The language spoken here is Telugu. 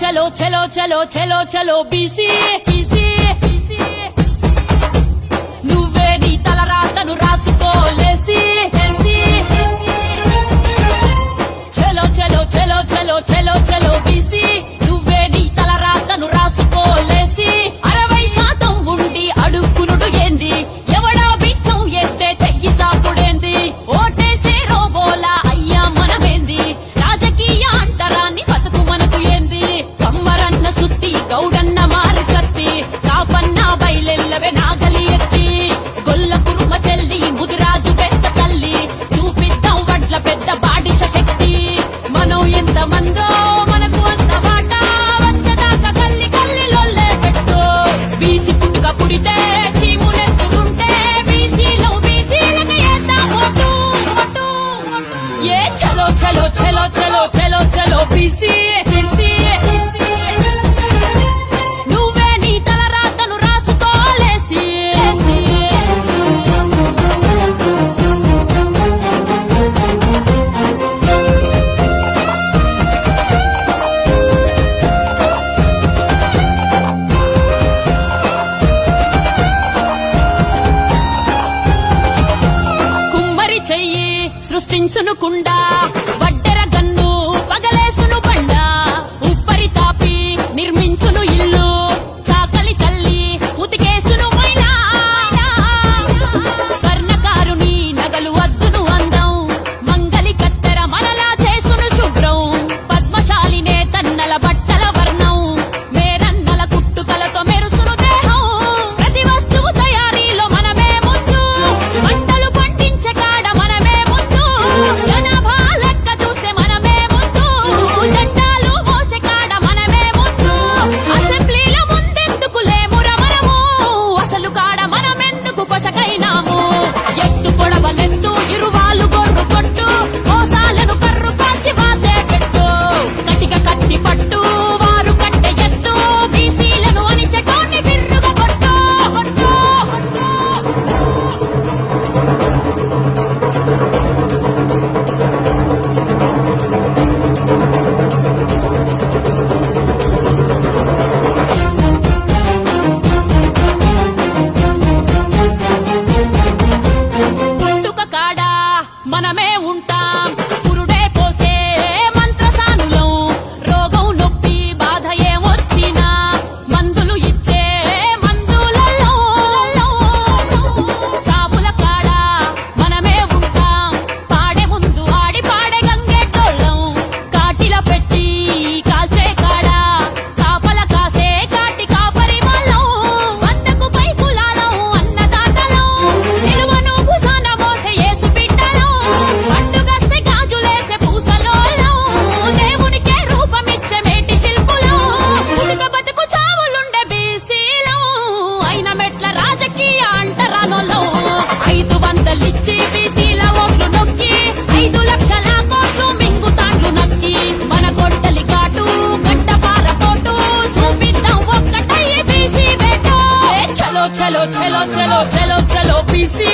చలో చలో చలో చలో చలో బీసీ బీసీ నువ్వే నీ తలరాతను రాసుకోలేసి చలో చలో చలో చలో చలో చలో బీసీ నువ్వే నీ తలరాతను రాసుకోలేసి 60% ఉండి అడుక్కునుడు ఏంది ఎవడా బిచ్చం ఎత్తే చెయ్యి సాపుడేంది ఓటేసే రోబోలా అయ్యా మనమేంది రాజకీయ అంటరాన్ని బతుకు మనకు ఏంది కమ్మరన్న సుత్తి గౌడన్న మారు కత్తి కాపన్న బయలెల్లవే నాగలి ఎత్తి గొల్ల కురుమ చెల్లి ముదిరాజు పెద్ద తల్లి చూపిద్దాం వడ్ల పెద్ద బాడిష శక్తి మనం ఎంత మందో మనకు అంత వాటా వచ్చేదాకా గల్లి గల్లిలోల్లే పెట్టు బీసీ పుట్టుక పుడితే చీమునెత్తుకుంటే బీసీలో బీసీలకు ఏద్దాం ఓటు ఏ చలో చలో చలో చలో చలో చలో బీసీ నువ్వే నీ తలరాతను రాసుకోలేసి కుమ్మరి చెయ్యి సృష్టించునుకుండా వడ్డెర గన్ను పగలేసును బండ ఉప్పరి తాపి నిర్మించును ఇల్లు సాకలి తల్లి ఉతికేసును మైనా స్వర్ణకారుని నగలు అద్దును అందం మంగలి కత్తెర మనలా చేసును శుభ్రం పద్మశాలినే తన్నల బట్టల వర్ణం మేరన్నల కుట్టుకలతో మెరుసును దేహం ప్రతి వస్తువు తయారీలో మనమే ముందు మంటలు పండించే కాడ మనమే ముందు జనాభా లెక్క చూస్తే మనమే ముందు జెండాలు మోసే కాడ మనమే ముందు అసెంబ్లీల ముందెందుకు లేమురా మనము అసలు కాడ మనమెందుకు కొసకైనాము ఎత్తు పొడవలెత్తు ఇరువాలు గొర్రు కొట్టు మోసాలను కర్రు కాల్చి వాతే పెట్టు కటిక కత్తి పట్టు వారు కట్టె ఎత్తు బీసీలను అణిచెటోన్ని బిర్రుగా కొట్టు కొట్టు పుట్టుక కాడ మనమే ఉంటాం పురుడే పోసే మంత్రసానులం రోగం నొప్పి బాధ ఏమొచ్చినా మందులు ఇచ్చే మందులలో చావుల కాడ మనమే ఉంటాం పాడే ముందు ఆడి పాడే గంగేటోళ్ళం కాటిల పెట్టి కాల్చే కాడ కాపల కాసే కాటి కాపరి వాళ్ళం 100కు పై కులాలం అన్నదాతలం సిలువను భుజాన మోసే యేసు బిడ్డలం పండుగస్తే గాజులేసే పూసలోళ్ళం దేవునికే రూపమిచ్చే మేటి శిల్పులం పుడుక బతుకు చావులుండే బీసీలం అయిన మెట్ల రాజకీయ అంటరానోళ్ళం 500 ఇచ్చి బీసీల ఓట్లు నొక్కి 5 లక్షల కోట్లు మింగుతాండ్లు నక్కి మన గొడ్డలి కాటు గడ్డపార పోటు చూపిద్దాం ఒక్కటయ్యే బీసీ బేటో చలో చలో చలో చలో చలో చలో బీసీ